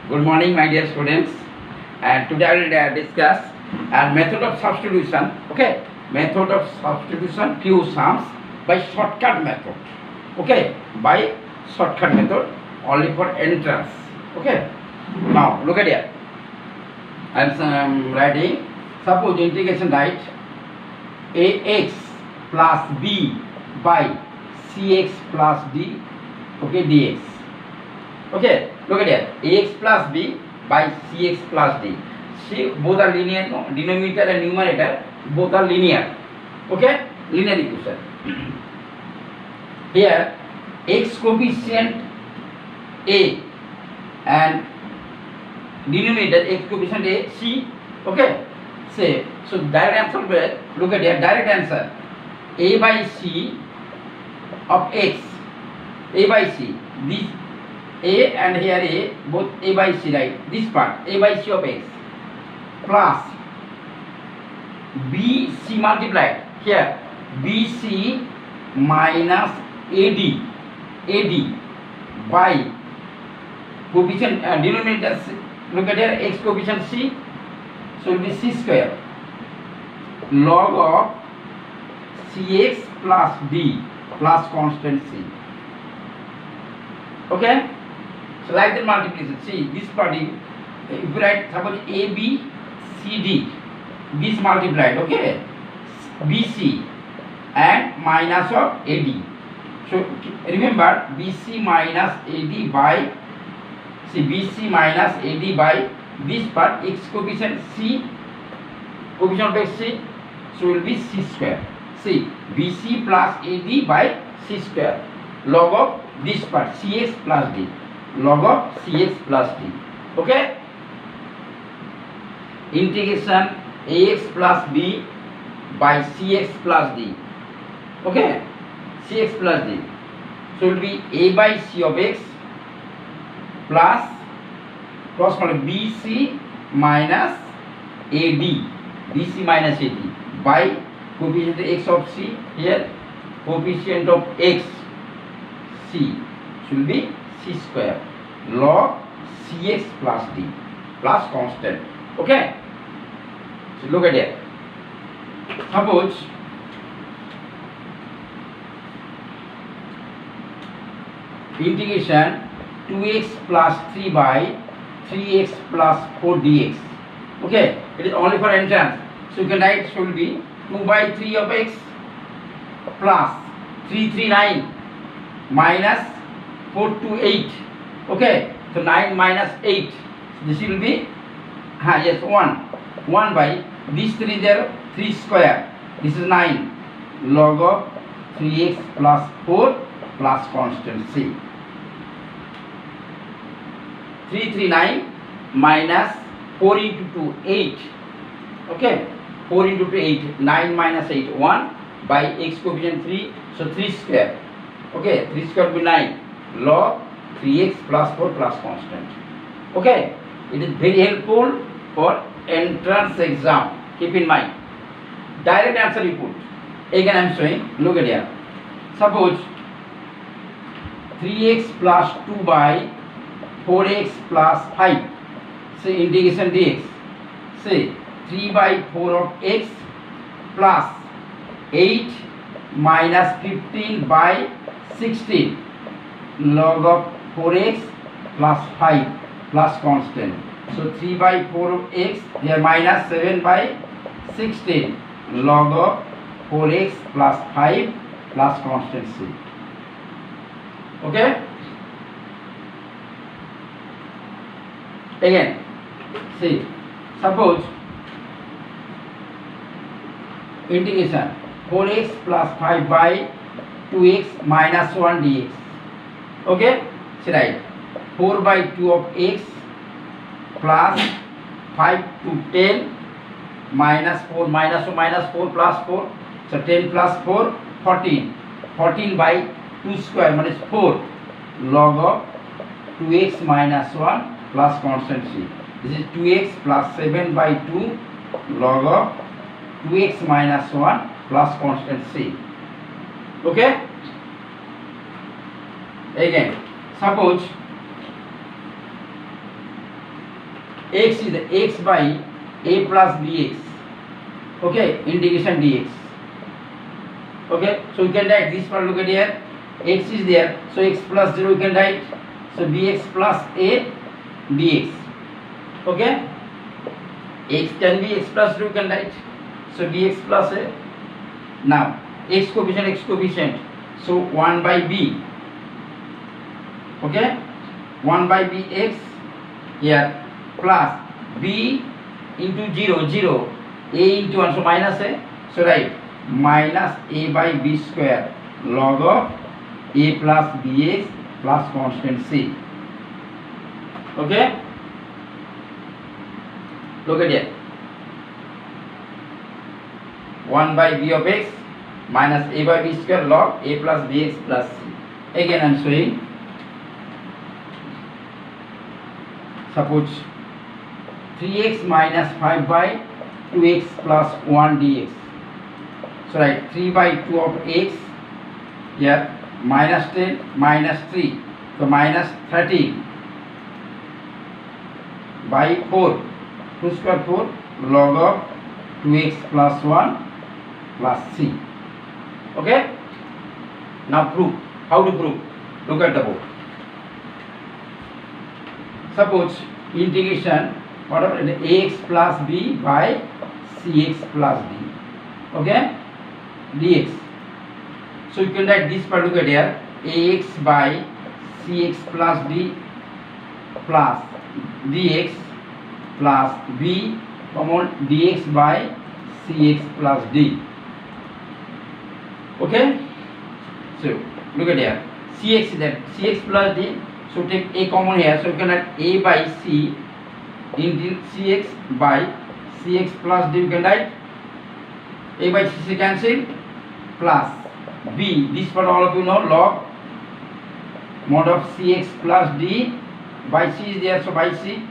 Good morning, my dear students. And today I will discuss a method of substitution. Okay, method of substitution few sums by shortcut method. Okay, by shortcut method only for entrance. Okay. Now look at here. I am writing. Suppose integration right ax plus b by cx plus d. Okay, dx. Okay, look at here. Ax plus b by cx plus d. See, both are linear. No? Denominator and numerator both are linear. Okay, linear equation. Here, x coefficient a and denominator x coefficient a c. Okay, say so. Direct answer will look at here. Direct answer a by c of x. A by c. This a and here a, both a by c, right? This part a by c of x plus b c multiplied here b c minus ad by coefficient denominator look at here x coefficient c, so it will be c square log of cx plus d plus constant c. Okay. So like that multiplication. See this part, if you write suppose A B C D, this multiplied, okay, B C and minus of A D. So remember B C minus A D by, see B C minus A D by this part x coefficient C, coefficient of C, so will be C square. See B C plus A D by C square log of this part Cx plus D. Log of cx plus d. Okay, integration ax plus b by cx plus d. Okay, cx plus d, so it will be a by c of x plus bc minus ad, bc minus ad by coefficient x of c, here coefficient of x c should be c square log cx plus d plus constant. Okay, so look at it. Suppose integration 2x plus 3 by 3x plus 4 dx. Okay, it is only for entrance, so you can write should be 2 by 3 of x plus 339 minus 4 to 8. Okay, so 9 minus 8, this will be yes 1 by this 3 there 3 square, this is 9 log of 3x plus 4 plus constant c. 339 minus 4 into 2 8. Okay, 4 into 2 8, 9 minus 8 1 by x coefficient 3, so 3 square. Okay, 3 square will be 9 log 3x plus 4 plus constant. Okay, it is very helpful for entrance exam. Keep in mind. Direct answer you put. Again I am showing. Look at here. Suppose 3x plus 2 by 4x plus 5. Say integration dx. Say 3 by 4 of x plus 8 minus 15 by 16 log of 4x plus 5 plus constant. So 3 by 4 of x here minus 7 by 16 log of 4x plus 5 plus constant c. Okay. Again, see, suppose integration 4x plus 5 by 2x minus 1 dx. Okay, so right 4 by 2 of x plus 5 to 10 minus 4 minus 2 minus 4 plus 4, so 10 plus 4 14, 14 by 2 square minus 4 log of 2x minus 1 plus constant c. This is 2x plus 7 by 2 log of 2x minus 1 plus constant c. Okay. Again, suppose x is x by a plus bx. Okay, integration dx. Okay, so we can write this part. Look at here, x is there, so x plus 0 we can write. So bx plus a dx. Okay, x can be x plus 0 we can write. So bx plus a. Now x coefficient. So 1 by b. Okay, 1 by bx here plus b into 0, a into 1, so minus a. So right, minus a by b square log of a plus bx plus constant c. Okay, look at it. 1 by b of x minus a by b square log a plus bx plus c. Again I am showing. Suppose 3x minus 5 by 2x plus 1 dx. So right, 3 by 2 of x here, minus 10 minus 3, so minus 13 by 4, 2 square 4 log of 2x plus 1 plus c. Okay, now prove. How to prove? Look at the board. Suppose integration whatever ax plus b by cx plus d. Okay, dx. So you can write this part. Look at here, ax by cx plus d plus dx plus b common dx by cx plus d. Okay, so look at here, cx is there, cx plus d. So take a common here, so you can write a by c into cx by cx plus d. You can write a by c cancel plus b, this part all of you know, log mod of cx plus d by c is there, so by c.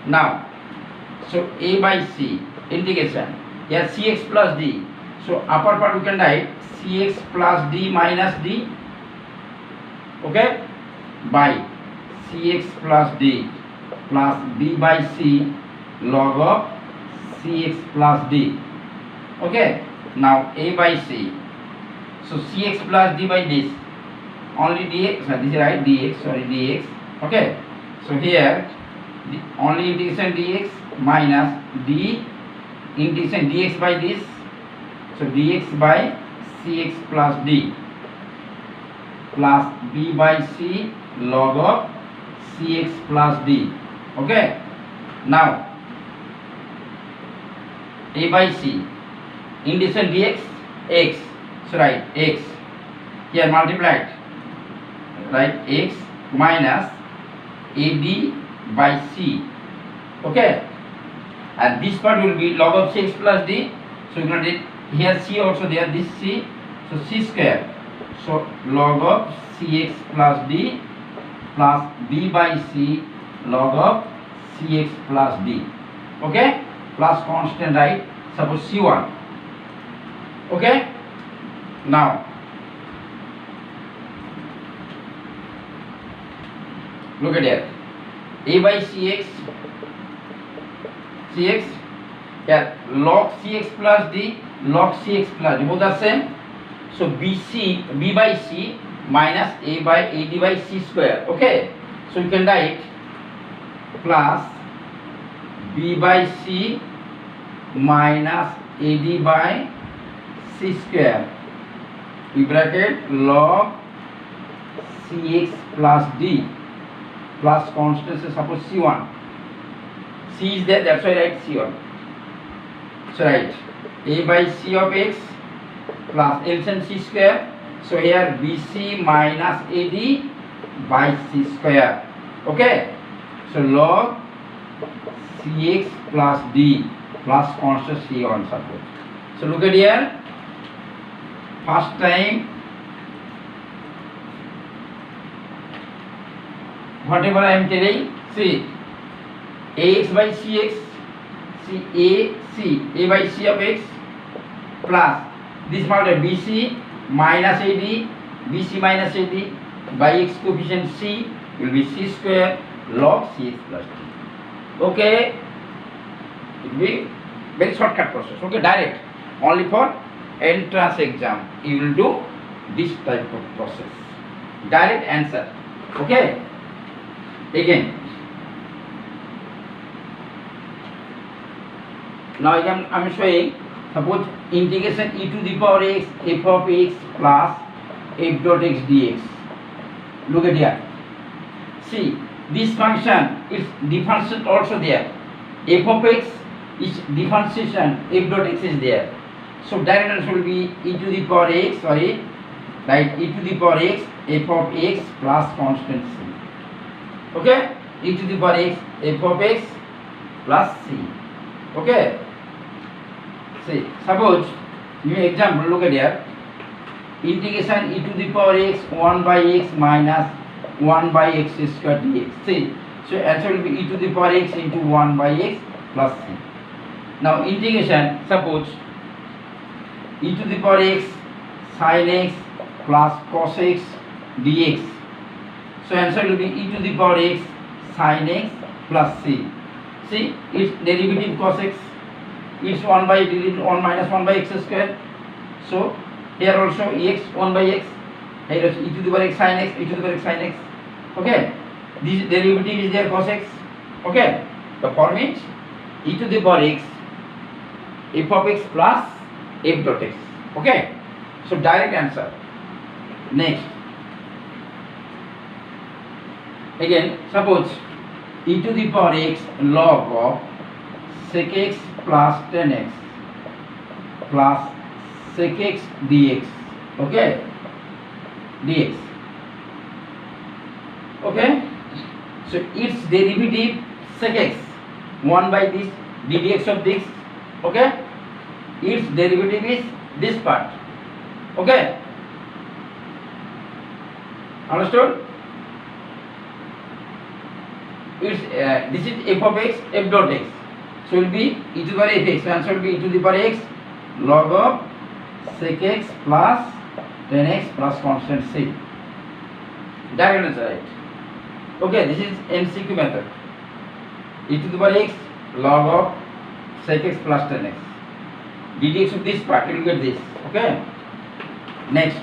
Now so a by c integration here, cx plus d. So upper part we can write cx plus d minus d. Okay, by cx plus d plus b by c log of cx plus d. Okay, now a by c. So cx plus d by this, only dx, this is right, dx, sorry, dx. Okay, so here the only integration dx minus d integration dx by this, so dx by cx plus d plus b by c log of cx plus d. Okay, now a by c integration dx x, so right, x here multiplied, right, x minus ad by c. Okay, and this part will be log of cx plus d. So you can write here c also there, this c, so c square, so log of cx plus d plus b by c log of cx plus d. Okay, plus constant, right, suppose c1. Okay, now look at here, a by cx here log cx plus d log cx plus d, both are same. So b by c minus a by ad by c square. Okay, so you can write plus b by c minus ad by c square, we bracket log cx plus d plus constant, so suppose c1, c is there, that's why I write c1. So write a by c of x plus LCM c square, so here bc minus ad by c square. Okay, so log cx plus d plus constant c1 suppose. So look at here, first time whatever I am telling, see ax by cx, a by c of x plus this part of bc minus ad by x coefficient c will be c square log cx plus d. Okay, it will be very shortcut process. Okay, direct. Only for entrance exam you will do this type of process. Direct answer. Okay. Again. Now I am showing. Suppose integration e to the power x f of x plus f dot x dx. Look at here. See, this function is differentiation also there. F of x is differentiation, f dot x is there. So direct answer will be e to the power x, sorry, right, e to the power x, f of x plus constant c. Okay, e to the power x, f of x plus c. Okay. See, suppose new example, look at here. Integration e to the power x 1 by x minus 1 by x square dx. See, so answer will be e to the power x into 1 by x plus c. Now integration, suppose e to the power x sin x plus cos x dx. So answer will be e to the power x sin x plus c. See, its derivative cos x, it's 1 by derivative 1 minus 1 by x square. So here also x 1 by x, here also e to the power x sin x, e to the power x sin x. Okay, this derivative is there cos x. Okay, the form is e to the power x f of x plus f dot x. Okay, so direct answer. Next, again suppose e to the power x log of sec x plus 10x plus sec x dx. Okay, dx. Okay, so its derivative sec x 1 by this ddx of this. Okay, its derivative is this part. Okay, understood? It's this is f of x, f dot x. So will be e to the power f x. So answer will be e to the power x log of sec x plus 10x plus constant c. Direct answer, right? Okay, this is MCQ method. E to the power x log of sec x plus 10x. ddx of this part, you will get this. Okay. Next,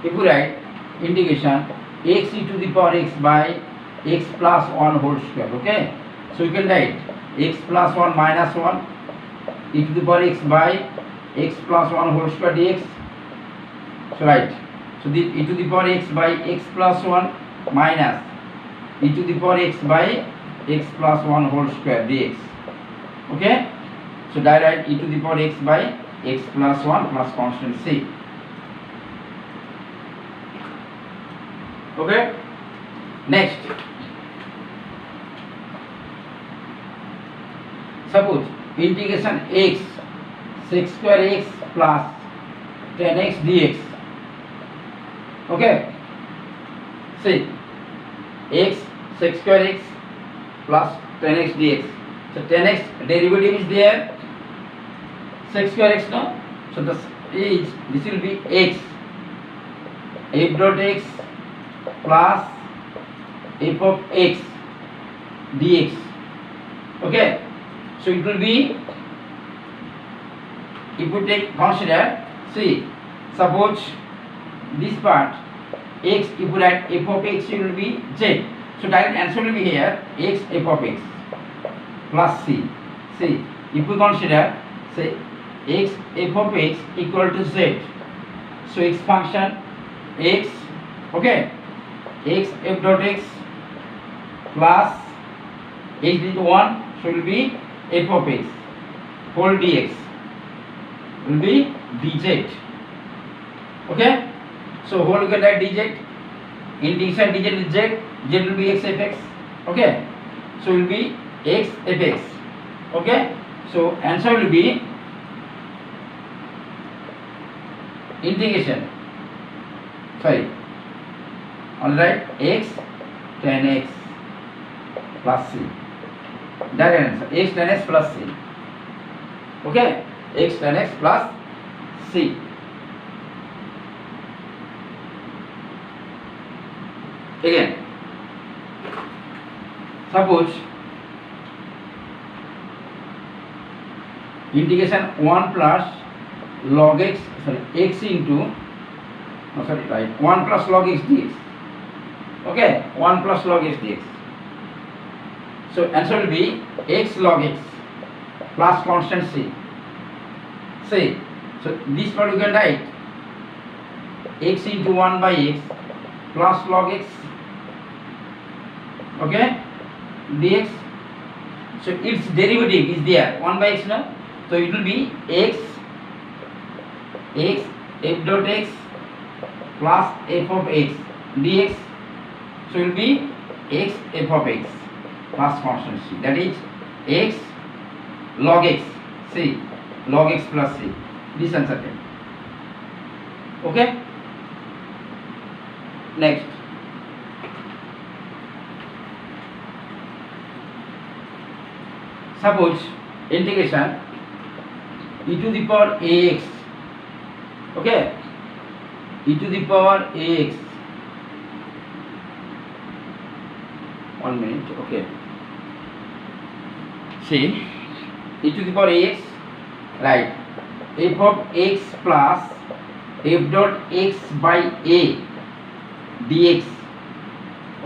if we write integration x e to the power x by x plus 1 whole square. Okay, so you can write x plus 1 minus 1 e to the power x by x plus 1 whole square dx. So right, so the e to the power x by x plus 1 minus e to the power x by x plus 1 whole square dx. Okay, so direct e to the power x by x plus 1 plus constant c. Okay, next, suppose integration x sec square x plus 10x dx. Okay, see, x sec square x plus 10x dx. So 10x derivative is there, sec square x, no? So this will be x f dot x plus f of x dx. Okay, so it will be, if you take consider, see, suppose this part x, if you write f of x, it will be z. So direct answer will be here x f of x plus c. See, if we consider, say, x f of x equal to z, so its function x, okay, x f dot x plus x is 1, so it will be f of x whole dx will be dz. Okay, so whole you can write dz, integration dz is z, z will be x f x. Okay, so will be x f x. Okay, so answer will be integration, sorry, alright, x 10x plus c. That answer, x 10x plus c. Okay, x 10x plus c. Again, suppose integration 1 plus log x, x into, no sorry, right, 1 plus log x dx. Okay, 1 plus log x dx. So answer will be x log x plus constant c. See, so this part you can write x into 1 by x plus log x, okay, dx. So its derivative is there, 1 by x now. So it will be x f dot x plus f of x dx. So it will be x f of x plus constant c, that is x log x c, log x plus c. This answer came. Okay, next. Suppose integration e to the power ax, okay, e to the power ax, 1 minute, okay, see, e to the power ax, right, f of x plus f dot x by a dx,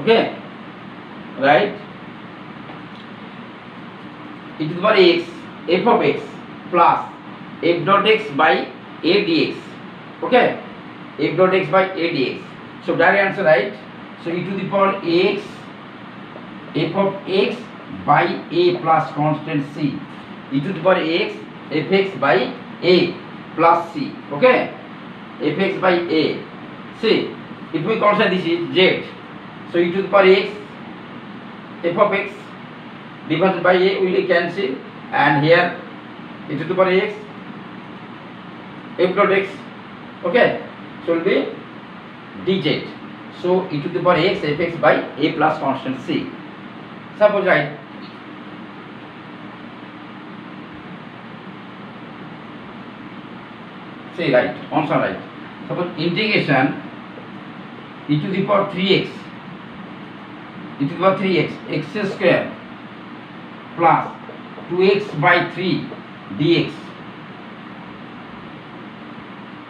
okay, right, e to the power x, f of x plus f dot x by a dx, okay, f dot x by a dx. So direct answer, right? So e to the power x, f of x by a plus constant c, e to the power x, fx by a plus c, okay, fx by a. See, if we consider this is z, so e to the power x, f of x divided by a will cancel, and here e to the power x, f dot x, okay, so will be dz. So e to the power x fx by a plus constant c. Suppose right, say right, answer right. Suppose integration e to the power 3x, e to the power 3x, x square plus 2x by 3 dx,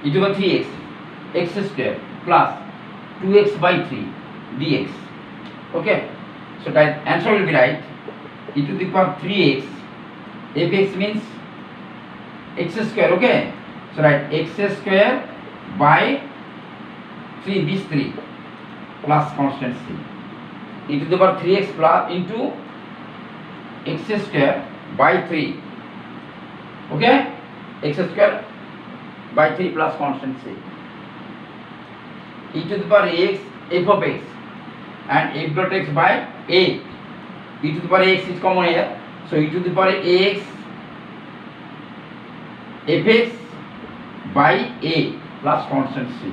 e to the power 3x, x square plus 2x by 3 dx, okay. So that answer will be right, e to the power 3x, fx means x square, okay. So right, x square by 3, this 3 plus constant c, e to the power 3x plus into x square by 3, okay, x square by 3 plus constant c, e to the power x, f of x, and f dot x by a, e to the power x is common here, so e to the power x fx by a plus constant c.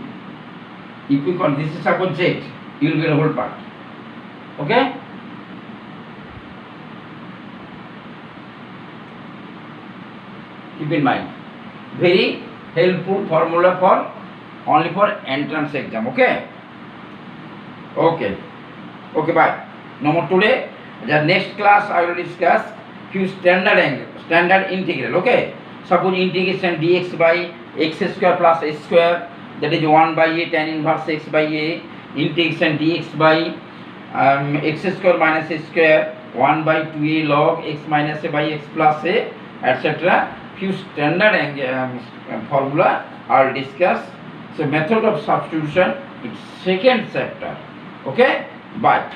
If we call this is suppose z, you will get a whole part, okay. Keep in mind, very helpful formula for only for entrance exam, okay. Okay, bye. No more today. The next class I will discuss few standard integral, okay. Suppose integration dx by x square plus s square, that is 1 by a tan inverse x by a, integration dx by x square minus s square, 1 by 2a log x minus a by x plus a, etc. Few standard formula I will discuss. So method of substitution, it's second chapter, okay. Bye.